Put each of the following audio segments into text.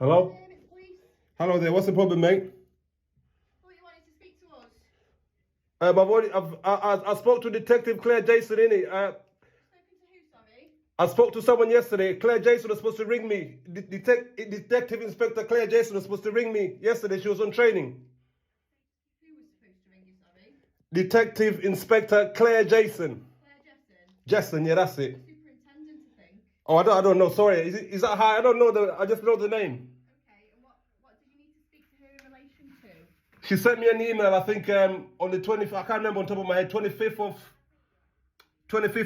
Hello? It's police. Hello there, what's the problem, mate? Thought you wanted to speak to us. I spoke to Detective Claire Jason, innit? Spoken to who, sorry? I spoke to someone yesterday. Claire Jason was supposed to ring me. Detective Inspector Claire Jason was supposed to ring me yesterday. She was on training. Who was supposed to ring you, sorry? Detective Inspector Claire Jason. Claire Jessen. Jason, yeah, that's it. Superintendent, I think. Oh, I don't know. Sorry, is that high? I don't know. I just know the name. Okay, and what did you need to speak to her in relation to? She sent me an email. I think on the 20th. I can't remember on top of my head. 25th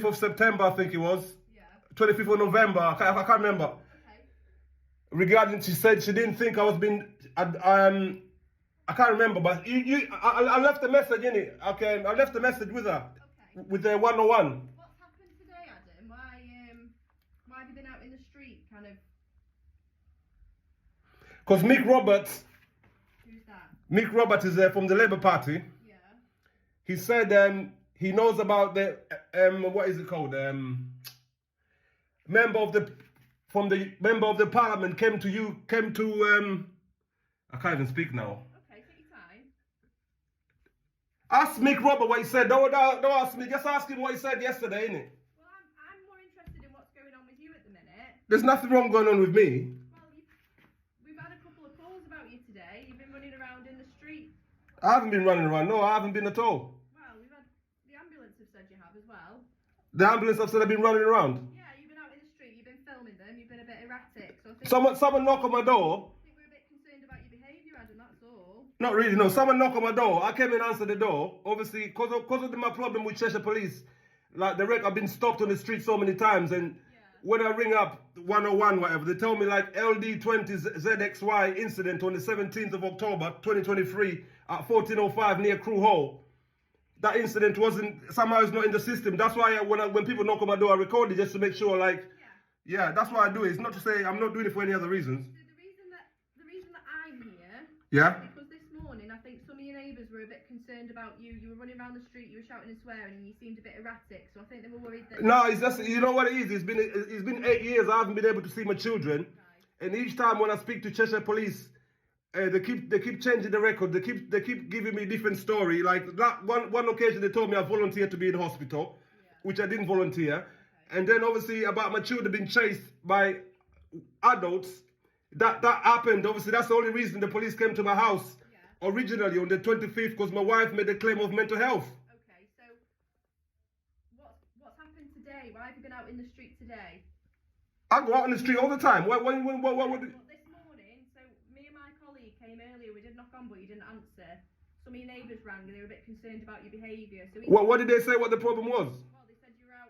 of September, I think it was. Yeah. 25th of November. I can't remember. Okay. Regarding, she said she didn't think I was being. I can't remember, but I left a message in it. Okay, I left a message with her, Okay. with the 101. What's happened today, Adam? Why have you been out in the street, kind of? Because Mick Roberts Who's that? is from the Labour Party. Yeah. He said he knows about the what is it called? Member of the Parliament came to I can't even speak now. Okay, take your time. Ask Mick Robert what he said. Don't ask me. Just ask him what he said yesterday, innit? Well, I'm more interested in what's going on with you at the minute. There's nothing wrong going on with me. Well, we've had a couple of calls about you today. You've been running around in the street. I haven't been running around. No, I haven't been at all. Well, we've had the ambulance have said you have as well. The ambulance have said I've been running around. Yeah, you've been out in the street. You've been filming them. You've been a bit erratic. So I think, Someone knock on my door. I think we're a bit concerned about your behaviour, Adam. That's all. Not really, no. Someone knock on my door. I came and answered the door. Obviously, because of my problem with Cheshire Police. Like, I've been stopped on the street so many times. And when I ring up 101, whatever, they tell me, like, LD20ZXY incident on the 17th of October, 2023, at 1405 near Crew Hall. That incident somehow it's not in the system. That's why when people knock on my door, I record it just to make sure, like, yeah, that's why I do it. It's not to say I'm not doing it for any other reasons. So the reason that I'm here. Yeah? Because this morning, I think some of your neighbours were a bit concerned about you. You were running around the street, you were shouting and swearing, and you seemed a bit erratic. So I think they were worried that. No, it's just, you know what it is? It's been 8 years I haven't been able to see my children. Right. And each time when I speak to Cheshire Police, they keep changing the record. They keep giving me different story. Like that one occasion they told me I volunteered to be in the hospital, which I didn't volunteer. Okay. And then obviously about my children being chased by adults. That happened. Obviously that's the only reason the police came to my house originally on the 25th, because my wife made a claim of mental health. Okay, so what's happened today? Why have you been out in the street today? I go out on the street all the time. What Well, this morning, so me and my colleague came earlier. We did knock on, but you didn't answer. Some of your neighbours rang, and they were a bit concerned about your behaviour. So what did they say? What the problem was? Well, they said you were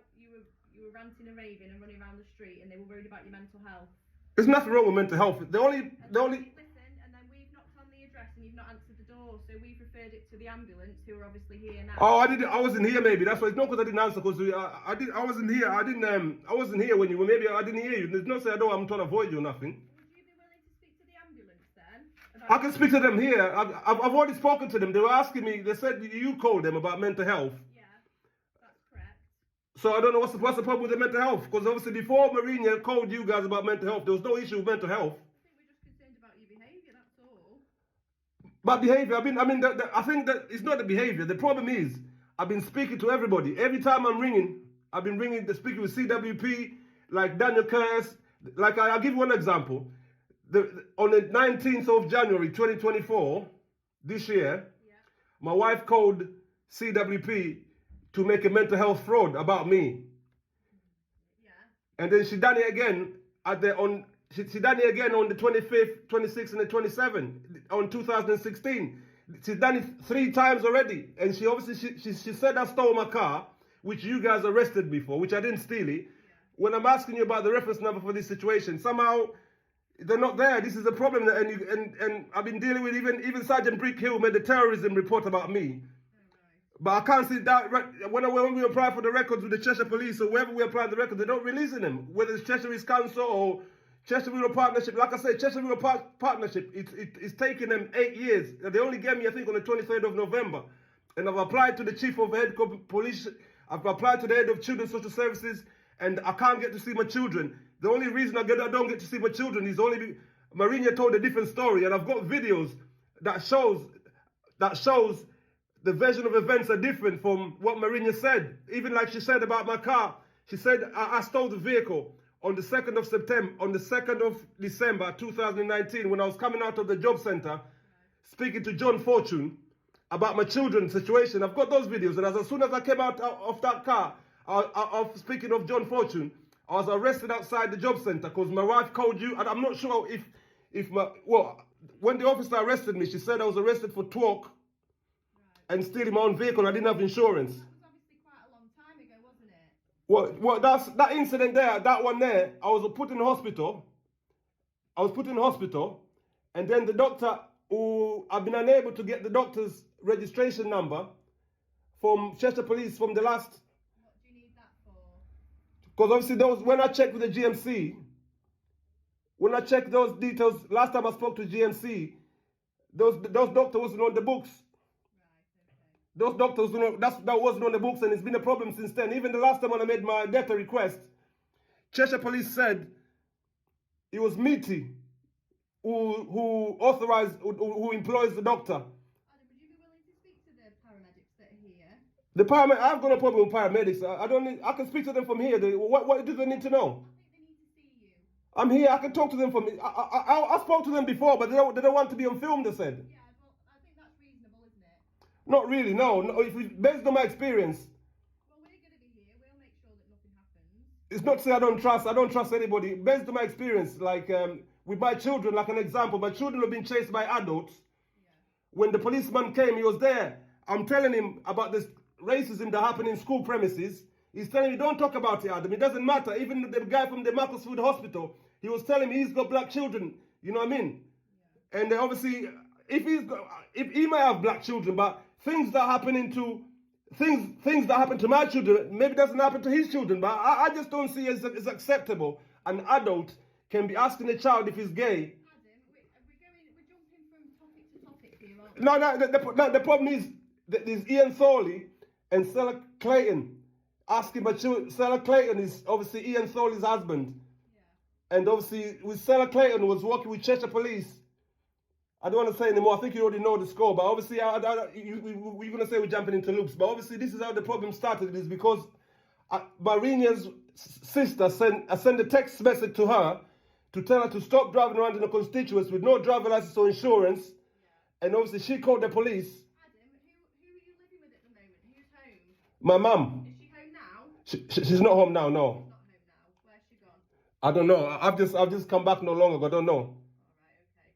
ranting and raving and running around the street, and they were worried about your mental health. There's nothing wrong with mental health. The only. Listen, and then we've knocked on the address, and you've not answered the door, so we've referred it to the ambulance, who are obviously here now. Oh, I wasn't here. Maybe that's why. It's not because I didn't answer. Because I wasn't here. I wasn't here when you were. Maybe I didn't hear you. There's no say I don't. I'm trying to avoid you or nothing. Would you be willing to speak to the ambulance then? I can speak to them here. I've already spoken to them. They were asking me. They said you called them about mental health. Yeah, that's correct. So I don't know what's the problem with the mental health. Because obviously before Marina called you guys about mental health, there was no issue with mental health. I think we're just concerned about your behaviour. That's all. But behavior, I think that it's not the behavior. The problem is, I've been speaking to everybody. Every time I'm ringing, I've been speaking with CWP, like Daniel Curse. Like, I'll give you one example. On the 19th of January, 2024, this year, my wife called CWP to make a mental health fraud about me. Yeah. And then she done it again she done it again on the 25th, 26th, and the 27th on 2016. She's done it 3 times already. And she obviously, she said I stole my car, which you guys arrested me for, which I didn't steal it. When I'm asking you about the reference number for this situation, somehow they're not there. This is a problem. And I've been dealing with even Sergeant Brickhill made the terrorism report about me. But I can't see that when we apply for the records with the Cheshire Police or wherever we apply the records, they're not releasing them. Whether it's Cheshire East Council or Cheshire Rural Partnership. Like I said, Cheshire Rural Partnership, it's taken them 8 years. They only gave me, I think, on the 23rd of November. And I've applied to the Chief of Head Police. I've applied to the Head of Children's Social Services. And I can't get to see my children. The only reason I don't get to see my children is Marinia told a different story, and I've got videos that shows the version of events are different from what Marinia said. Even like she said about my car, she said I stole the vehicle on the 2nd of September, on the 2nd of December 2019, when I was coming out of the job center, speaking to John Fortune about my children's situation. I've got those videos, and as soon as I came out of that car, speaking of John Fortune, I was arrested outside the job center because my wife called you, and I'm not sure when the officer arrested me, she said I was arrested for talk and stealing my own vehicle. I didn't have insurance. That was obviously quite a long time ago, wasn't it? Well, that incident there, that one there, I was put in hospital. And then the doctor, who I've been unable to get the doctor's registration number from Chester Police from the last. What do you need that for? Because obviously when I checked with the GMC, when I checked those details, last time I spoke to GMC, those doctors wasn't on the books. Right, okay. Those doctors, that wasn't on the books, and it's been a problem since then. Even the last time when I made my data request, Cheshire Police said it was Meaty who employs the doctor. Adam, would you be willing to speak to the paramedics that are here? I've got no problem with paramedics. I can speak to them from here. What do they need to know? I think they need to see you. I'm here. I can talk to them from. I spoke to them before, but they don't want to be on film. They said. Yeah, well, I think that's reasonable, isn't it? Not really. No. Based on my experience, Well, we're going to be here. We'll make sure that nothing happens. it's not to say I don't trust anybody. Based on my experience, like with my children, like an example, my children have been chased by adults. Yeah. When the policeman came, he was there. I'm telling him about this racism that happened in school premises. He's telling me, don't talk about it, Adam. It doesn't matter. Even the guy from the Macclesfield Hospital, he was telling me he's got black children. You know what I mean? Yeah. And obviously, if he may have black children, but things that happen to my children maybe doesn't happen to his children. But I just don't see it as acceptable. An adult can be asking a child if he's gay. Adam, we're jumping from topic to topic here, aren't we? The problem is that there's Ian Thorley and Stella Clayton asking my children. Stella Clayton is obviously Ian Thorley's husband. Yeah. And obviously, with Stella Clayton, who was working with Cheshire Police. I don't want to say anymore. I think you already know the score. But obviously, we're going to say we're jumping into loops. But obviously, this is how the problem started. Is because Marinia's sister sent a text message to her to tell her to stop driving around in the constituents with no driver license or insurance. Yeah. And obviously, she called the police. Adam, who are you living with at the moment? Who's home? My mum. Is she home now? She's not home now. No, She's not home now. Where's she gone? I don't know. I've just come back no long ago. I don't know. All right, okay.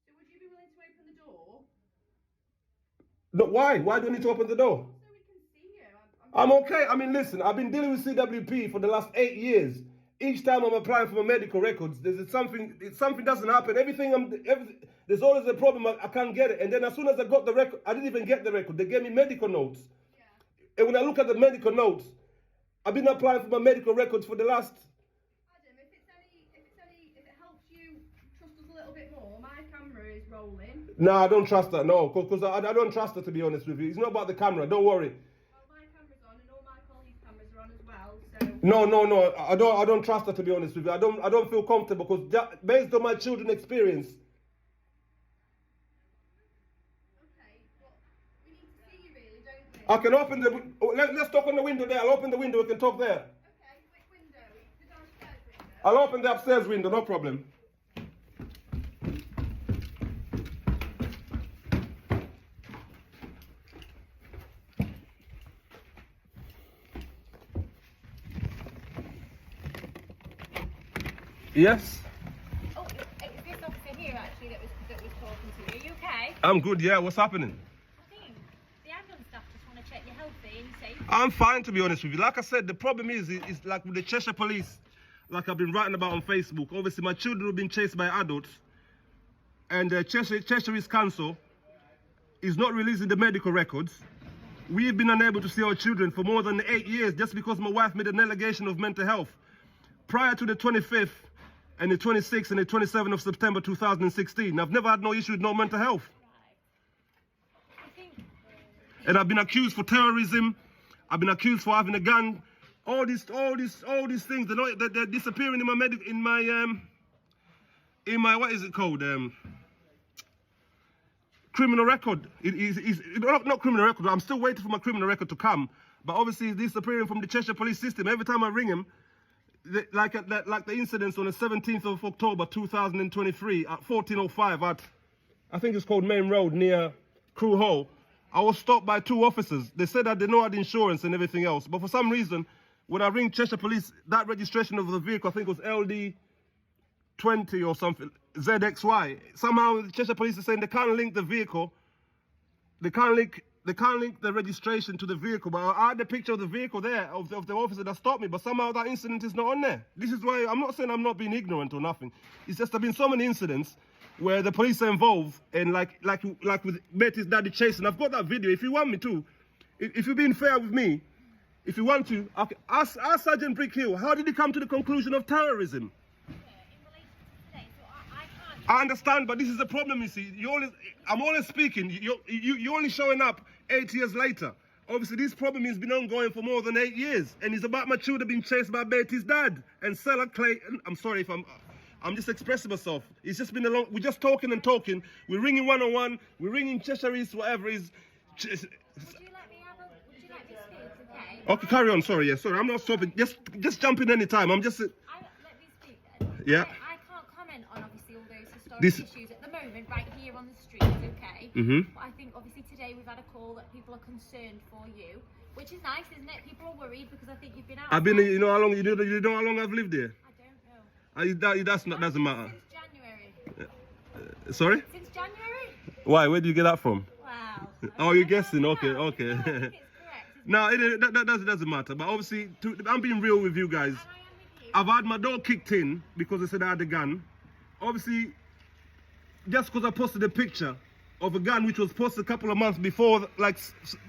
So would you be willing to open the door? No, why? Why do I need to open the door? So we can see you. I'm okay. I mean, listen, I've been dealing with CWP for the last 8 years. Each time I'm applying for my medical records, something doesn't happen. There's always a problem. I can't get it. And then as soon as I got the record, I didn't even get the record. They gave me medical notes. Yeah. And when I look at the medical notes, I've been applying for my medical records for the last. Adam, if it helps you trust us a little bit more, my camera is rolling. No, I don't trust her. No, because I don't trust her, to be honest with you. It's not about the camera. Don't worry. Well, my camera's on and all my colleagues' cameras are on as well. So No. I don't trust her, to be honest with you. I don't feel comfortable because based on my children's experience. okay, well, we need to see you really, don't we? I can open the. Let's talk on the window there. I'll open the window. We can talk there. Okay, which window? The downstairs window. I'll open the upstairs window. No problem. Yes, Oh, it's this officer here actually that was talking to you. Are you okay? I'm good. Yeah, what's happening? I think the ambulance staff just want to check you're healthy and safe. I'm fine, to be honest with you. Like I said, the problem is like with the Cheshire Police, like I've been writing about on Facebook. Obviously, my children have been chased by adults, and Cheshire East Council is not releasing the medical records. We've been unable to see our children for more than 8 years just because my wife made an allegation of mental health. Prior to the 25th and the 26th and the 27th of September 2016, I've never had no issue with no mental health. I think And I've been accused for terrorism. I've been accused for having a gun. All these things. They're disappearing in my, what is it called? Criminal record. Not criminal record. I'm still waiting for my criminal record to come. But obviously, he's disappearing from the Cheshire Police system. Every time I ring him, like the incidents on the 17th of October 2023 at 14:05 at, I think it's called Main Road near Crew Hall, I was stopped by 2 officers. They said that they know I had insurance and everything else. But for some reason, when I ring Cheshire Police, that registration of the vehicle, I think it was LD20 or something, ZXY. Somehow the Cheshire Police are saying they can't link the vehicle. They can't link the registration to the vehicle. But I had the picture of the vehicle there, of the officer that stopped me. But somehow that incident is not on there. This is why I'm not saying I'm not being ignorant or nothing. It's just there have been so many incidents where the police are involved, and like with Betty's daddy chasing. I've got that video. If you want me to, if you're being fair with me, if you want to, okay, ask Sergeant Brickhill, how did he come to the conclusion of terrorism? I understand, but this is the problem, you see. I'm always speaking, you're only showing up 8 years later. Obviously, this problem has been ongoing for more than 8 years, and it's about my children being chased by Betty's dad and Stella Clayton. I'm sorry if I'm just expressing myself. It's just been a long, we're just talking and talking. We're ringing 101, we're ringing Cheshire East, whatever it is. Would you let me speak, okay? Okay, carry on, sorry, yeah, sorry, I'm not stopping. Just jump in any time, I'm just... Let me speak then. Yeah. I can't comment on obviously all those historic issues at the moment right here on the street, okay? But I think obviously today we've had a call that people are concerned for you, which is nice, isn't it? People are worried because I think you've been out. I've been, you know how long, you know how long I've lived there? I don't know. Doesn't matter. Since January. Sorry? Since January? Why? Where did you get that from? Wow. Oh, you're guessing? Okay, No, okay. I think it's correct. No, that doesn't matter. But obviously, I'm being real with you guys. And I am with you. I've had my door kicked in because they said I had a gun. Obviously, just because I posted a picture of a gun which was posted a couple of months before, like,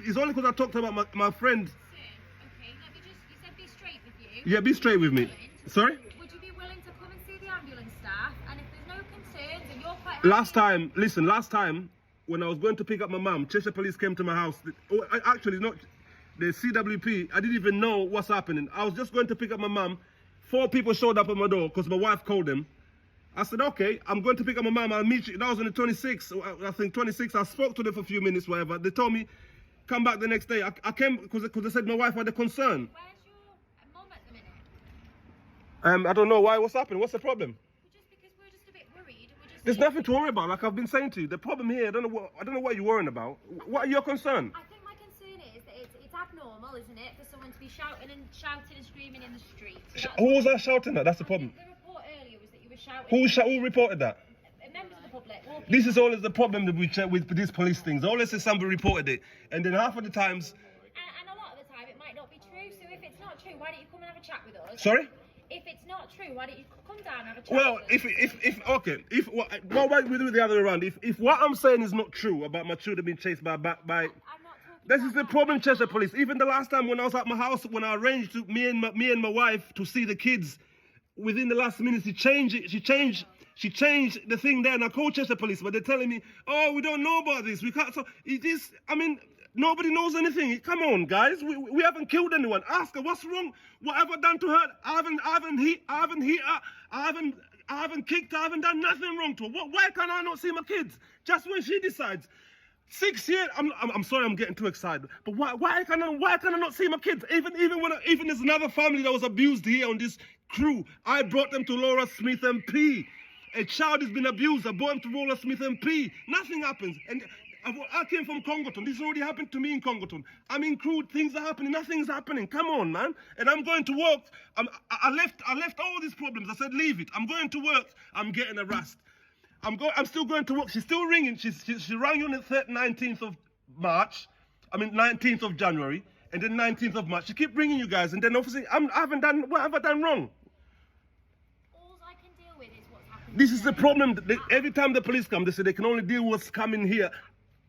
it's only because I talked about my friend. Okay, let me just, you said be straight with you. Yeah, be straight with me. Sorry? Would you be willing to come and see the ambulance staff? And if there's no concerns and you're quite Last time, when I was going to pick up my mum, Cheshire Police came to my house. Actually, not the CWP. I didn't even know what's happening. I was just going to pick up my mum. 4 people showed up at my door because my wife called them. I said, okay, I'm going to pick up my mum. I'll meet you. That was on the 26th. I think 26th. I spoke to them for a few minutes, whatever. They told me, come back the next day. I came because they said my wife had a concern. Where's your mum at the minute? I don't know why. What's happening? What's the problem? Just because we're just a bit worried. There's nothing to worry about. Like I've been saying to you, the problem here, I don't know what you're worrying about. What are your concern? I think my concern is that it's abnormal, isn't it, for someone to be shouting and screaming in the street. So Who was I shouting at? That's the problem. the report earlier was that you were shouting. Who reported that? Members of the public. Walking. This is always the problem that we check with these police things. Always say somebody reported it, and then half of the times. And a lot of the time it might not be true. So if it's not true, why don't you come and have a chat with us? Sorry? If it's not true, why don't you come down and have a chat Well, with us? why we do it the other way around? If what I'm saying is not true about my children being chased by I'm not talking this is the about problem, that. Cheshire Police. Even the last time when I was at my house, when I arranged to me and my wife to see the kids, within the last minute she changed it. She changed the thing there, and I called Cheshire Police, but they're telling me, "Oh, we don't know about this. We can't." So it is. I mean, nobody knows anything. Come on, guys. We haven't killed anyone. Ask her what's wrong. What have I done to her? I haven't hit her. I haven't kicked her. I haven't done nothing wrong to her. Why can't I not see my kids? Just when she decides. 6 years. I'm sorry. I'm getting too excited. But why can I not see my kids? Even there's another family that was abused here on this crew. I brought them to Laura Smith MP. A child has been abused. I brought him to Laura Smith MP. Nothing happens. And I came from Congoton. This already happened to me in Congoton. I'm in crew. Things are happening. Nothing's happening. Come on, man. And I'm going to work. I left all these problems. I said, leave it. I'm going to work. I'm getting harassed. I'm still going to work. She's still ringing. She rang you on the 19th of March. 19th of January. And then 19th of March. She keep ringing you guys. And then obviously, what have I done wrong? All I can deal with is what's happening. This is the problem. Every time the police come, they say they can only deal with what's coming here.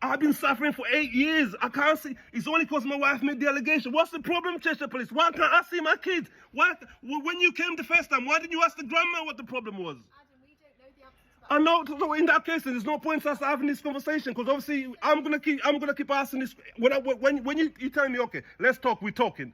I've been suffering for 8 years. I can't see. It's only because my wife made the allegation. What's the problem, Cheshire Police? Why can't I see my kids? When you came the first time, why didn't you ask the grandma what the problem was? Adam, we don't know the answer to that. I know. So in that case, there's no point us having this conversation because obviously I'm gonna keep asking this. When you tell me, okay, let's talk. We're talking.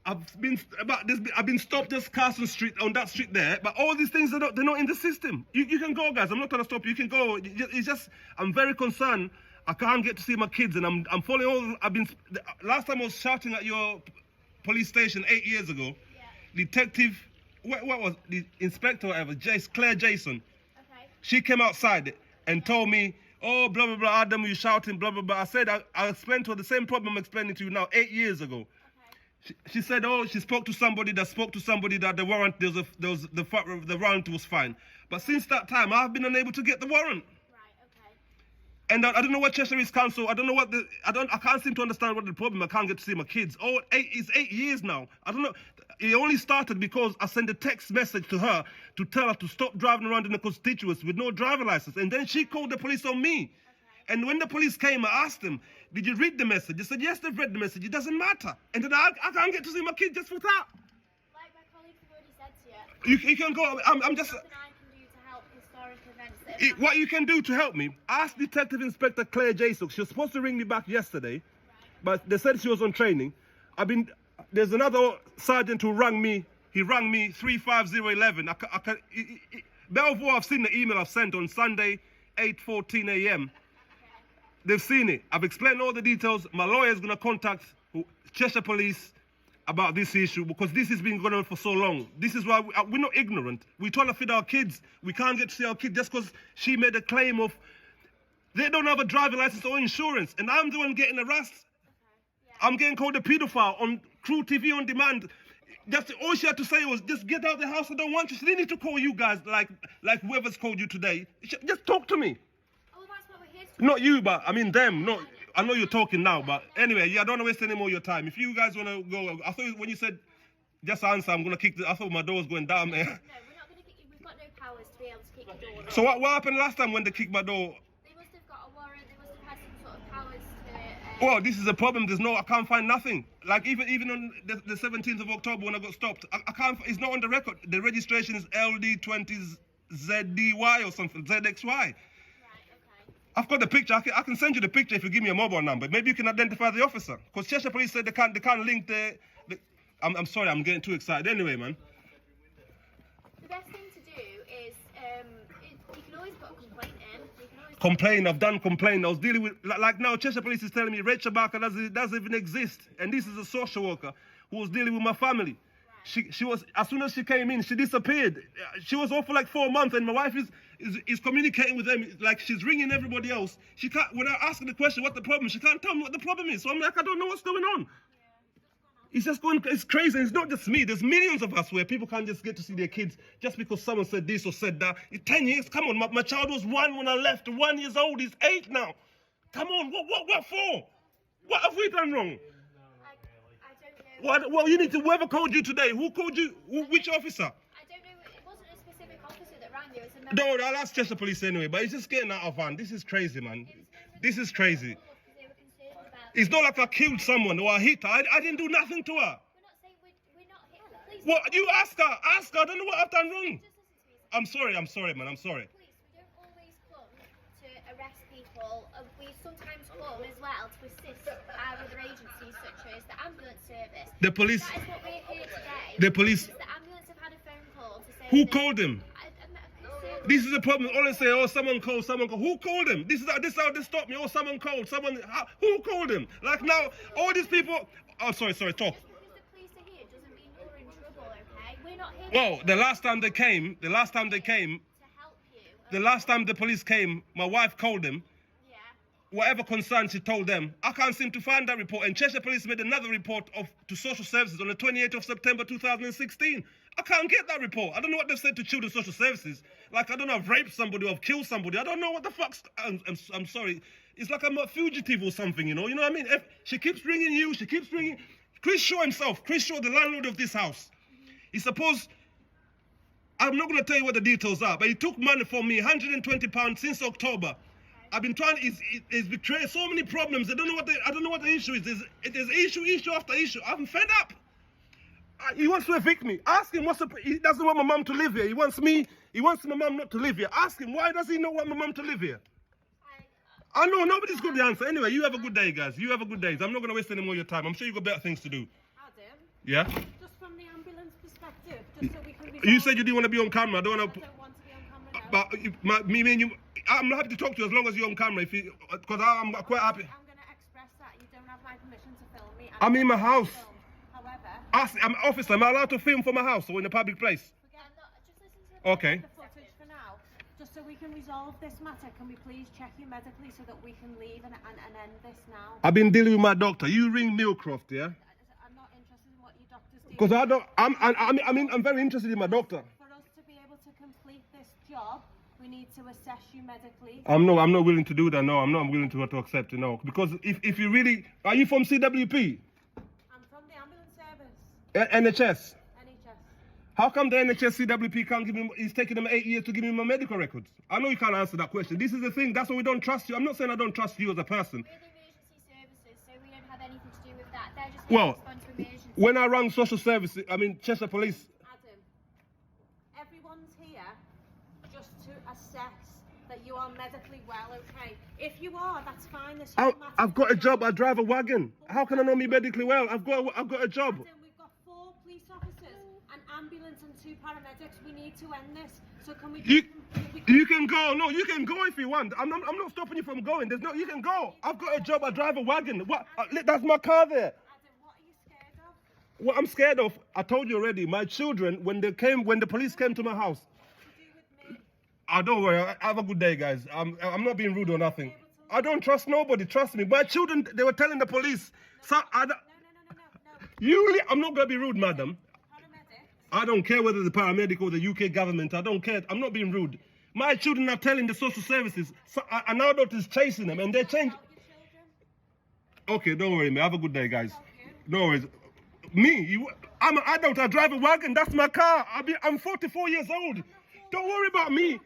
I've been stopped just Carson Street on that street there, but all these things they're not in the system. You can go, guys. I'm not trying to stop you. You can go. It's just I'm very concerned. I can't get to see my kids, and I'm following all. Last time I was shouting at your police station 8 years ago. Yeah. Detective, what was the inspector, whatever, Claire Jason. Okay. She came outside and told me, oh, blah blah blah, Adam, you shouting, blah blah blah. I said I explained to her the same problem I'm explaining to you now 8 years ago. She said, oh, she spoke to somebody that the warrant, the warrant was fine. But since that time, I've been unable to get the warrant. Right, okay. And I don't know what Cheshire East Council, I don't know what I can't seem to understand what the problem. I can't get to see my kids. It's 8 years now. I don't know. It only started because I sent a text message to her to tell her to stop driving around in the constituency with no driver license. And then she called the police on me. Okay. And when the police came, I asked them, did you read the message? They said, yes, they've read the message. It doesn't matter. And then I can't get to see my kid just for that. Like my colleagues have already said to you. You can go. I'm just... Nothing I can do to help historic events that have What you can do to help me, ask Detective Inspector Claire Jason. She was supposed to ring me back yesterday, but they said she was on training. There's another sergeant who rang me. He rang me 35011. Belvoir, I've seen the email I've sent on Sunday, 8:14 a.m. They've seen it. I've explained all the details. My lawyer is going to contact Cheshire Police about this issue because this has been going on for so long. This is why we're not ignorant. We're trying to feed our kids. We can't get to see our kids just because she made a claim of they don't have a driving license or insurance. And I'm the one getting harassed. I'm getting called a paedophile on Crew TV on demand. Just all she had to say was, just get out of the house, I don't want you. She didn't need to call you guys like whoever's called you today. Just talk to me. Oh, that's what we're here to Not you, but I mean them. Not, I know you're talking now, but anyway, yeah, I don't want to waste any more of your time. If you guys want to go, I thought when you said, just answer, I'm going to kick I thought my door was going down there. No, we're not going to kick you. We've got no powers to be able to kick your door. So what happened last time when they kicked my door? They must have got a warrant. They must have had some sort of powers to... Well, this is a problem. I can't find nothing. Like even on the 17th of October when I got stopped, I can't. It's not on the record. The registration is LD20ZDY or something, ZXY. Right, okay. I've got the picture. I can send you the picture if you give me a mobile number. Maybe you can identify the officer. Because Cheshire Police said they can't link the I'm sorry, I'm getting too excited. Anyway, man. The best thing to do is you can always put a complaint in. You can always Complain. I've done complain. I was dealing with like now. Cheshire Police is telling me Rachel Barker doesn't even exist, and this is a social worker who was dealing with my family. She was, as soon as she came in, she disappeared. She was off for like 4 months, and my wife is communicating with them like she's ringing everybody else. She can't. When I ask her the question, what the problem? She can't tell me what the problem is. So I'm like, I don't know what's going on. It's just going. It's crazy. It's not just me. There's millions of us where people can't just get to see their kids just because someone said this or said that. It's 10 years. Come on, my child was 1 when I left. 1 year old. He's 8 now. Come on. What for? What have we done wrong? I don't know. Well, you need to. Whoever called you today? Who called you? Which officer? I don't know. It wasn't a specific officer that rang you. It's a member. No, I'll ask Cheshire Police anyway. But it's just getting out of hand. This is crazy, man. This is crazy. They were concerned about. It's not like I killed someone or I hit her. I didn't do nothing to her. We're not saying we're not hitting the police. What? You ask her. Ask her. I don't know what I've done wrong. Just listen to me. I'm sorry, man. I'm sorry. Police, we don't always come to arrest people. We sometimes come as well to assist our other agencies, such as the ambulance service. The police. That is what we're here today. The police. The ambulance have had a phone call to say. Who that- called them? This is the problem. All they say, oh, someone called, someone called. Who called them? This is how they stop me. Oh, someone called. Who called them? Like now, all these people. Oh, sorry. Talk. Just because the police are here doesn't mean you're in trouble, okay? We're not here Well, the last time they came, to help you. the last time the police came, my wife called them. Yeah. Whatever concern she told them, I can't seem to find that report. And Cheshire Police made another report to social services on the 28th of September 2016. I can't get that report. I don't know what they've said to children's social services. Like, I don't know, I've raped somebody or I've killed somebody. I don't know what the fuck's... I'm sorry. It's like I'm a fugitive or something, you know what I mean? If she keeps ringing you, she keeps ringing... Chris Shaw himself, Chris Shaw, the landlord of this house, he's supposed... I'm not going to tell you what the details are, but he took money from me, £120 since October. I've been trying. It's betrayed so many problems. I don't know what the issue is. It is issue after issue. I'm fed up. He wants to evict me. Ask him he doesn't want my mum to live here. He wants my mum not to live here. Ask him, why does he not want my mum to live here? I know nobody's got the answer. Anyway, you have a good day, guys. You have a good day. I'm not going to waste any more of your time. I'm sure you've got better things to do. Adam, Yeah. Just from the ambulance perspective, just so we can resolve. You said you didn't want to be on camera. I don't I want to. don't want to be on camera now. But me and you, I'm happy to talk to you as long as you're on camera. If you, because I'm quite happy. I'm going to express that you don't have my permission to film me. I'm in my house. However, I'm officer. Am I allowed to film from my house or in a public place? forget Just listen to Okay. the footage for now. Just so we can resolve this matter, can we please check you medically so that we can leave and end this now? I've been dealing with my doctor. You ring Millcroft, yeah? I'm not interested in what your doctors do. Because I don't. I'm very interested in my doctor. For us to be able to complete this job, we need to assess you medically. I'm not willing to do that. No, I'm not willing to accept it. No, because if you really, are you from CWP? I'm from the ambulance service, NHS. NHS. How come the NHS CWP can't give me? It's taking them 8 years to give me my medical records. I know you can't answer that question. This is the thing. That's why we don't trust you. I'm not saying I don't trust you as a person. We're the emergency services, so we don't have anything to do with that. They're just Well, respond to emergencies. When I rang social services, Chester Police. Adam, everyone's here just to assess that you are medically well, okay? If you are, that's fine. This shouldn't matter. I've got a job. I drive a wagon. How can I know me medically well? I've got a job. Adam, we've got 4 police officers, an ambulance and 2 paramedics. We need to end this. So can we You can go. No, you can go if you want. I'm not stopping you from going. There's no. You can go. I've got a job. I drive a wagon. What? That's my car there. Adam, what are you scared of? What I'm scared of, I told you already. My children, when the police came to my house. To do with me. Don't worry. Have a good day, guys. I'm not being rude or nothing. I don't trust nobody. Trust me. My children, they were telling the police. So No. I'm not gonna be rude, madam. Paramedics. I don't care whether the paramedic or the UK government. I don't care. I'm not being rude. My children are telling the social services. So, an adult is chasing them, and they change. Help your children. Okay, don't worry, man. Have a good day, guys. No worries. I'm an adult. I drive a wagon. That's my car. I'm 44 years old. Don't worry about me.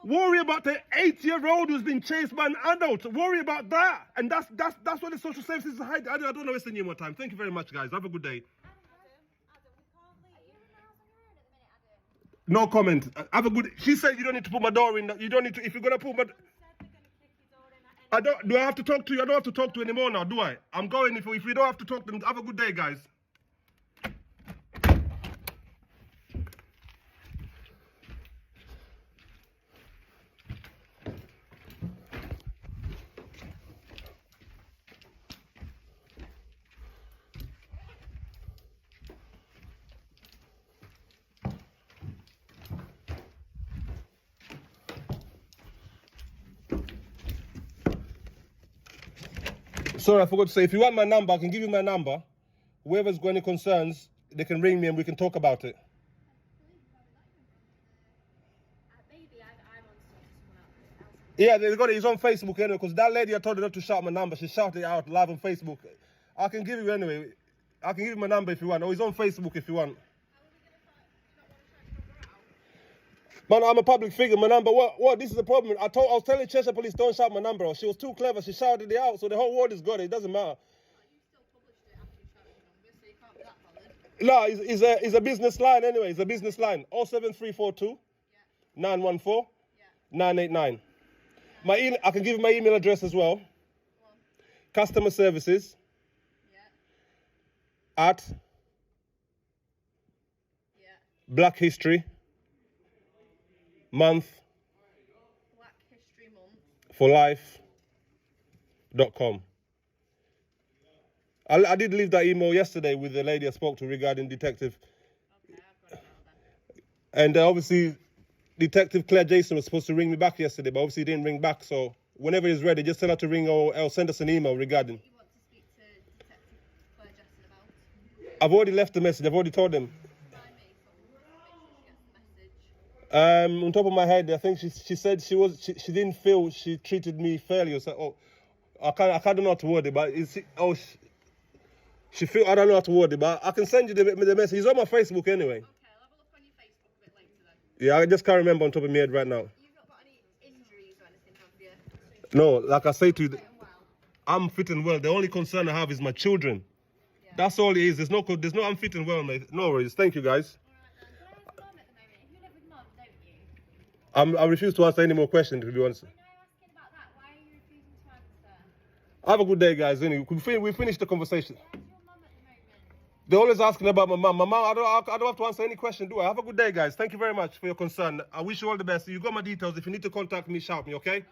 Worry about the 8-year-old who's been chased by an adult. Worry about that. And that's what the social services hide. I don't know wasting any more time. Thank you very much, guys. Have a good day. Adam, we can't leave. No comment. Have a good. She said you don't need to put my door in. You don't need to. If you're gonna put my. Said they're going to kick your door in at any Do I have to talk to you? I don't have to talk to you anymore now, do I? I'm going. If we don't have to talk, then have a good day, guys. Sorry, I forgot to say, if you want my number, I can give you my number. Whoever's got any concerns, they can ring me and we can talk about it. Maybe I'm on someone else. Yeah, they got it. It's on Facebook anyway, because that lady I told her not to shout my number. She shouted it out live on Facebook. I can give you anyway. I can give you my number if you want. Or it's on Facebook if you want. Man, I'm a public figure. My number, what? This is the problem. I was telling Cheshire Police, don't shout my number out. She was too clever. She shouted it out, so the whole world has got it. It doesn't matter. No, it's a business line anyway. It's a business line. 07342 914 989. I can give you my email address as well. Customer services at Black History Month Black History Month. for life.com. I did leave that email yesterday with the lady I spoke to regarding Detective. Okay, I've got it now then. And obviously, Detective Claire Jason was supposed to ring me back yesterday, but obviously he didn't ring back. So whenever he's ready, just tell her to ring or send us an email regarding. You want to speak to Detective Claire Jason about? I've already left the message. I've already told them. Remind me, so make sure she gets the message. On top of my head, I think she said she didn't feel she treated me fairly. Or so, I don't know how to word it, but she feel I don't know how to word it, but I can send you the message. It's on my Facebook anyway. Okay, I'll have a look on your Facebook a bit later then. Yeah, I just can't remember on top of my head right now. You've not got any injuries or anything, have you? No, like I say to you, Fit and well. I'm fit and well. The only concern I have is my children. That's all it is. There's no I'm fit and well, mate. No worries. Thank you, guys. Can I ask Mum at the moment? You live with Mum, don't you? I refuse to answer any more questions, to be honest. When I asking about that, why are you refusing to answer? Have a good day, guys. Anyway, we finished the conversation. Where's your mum at the moment? They're always asking about my mom. My mom, I don't have to answer any question, do I? Have a good day, guys. Thank you very much for your concern. I wish you all the best. You got my details. If you need to contact me, shout me, okay?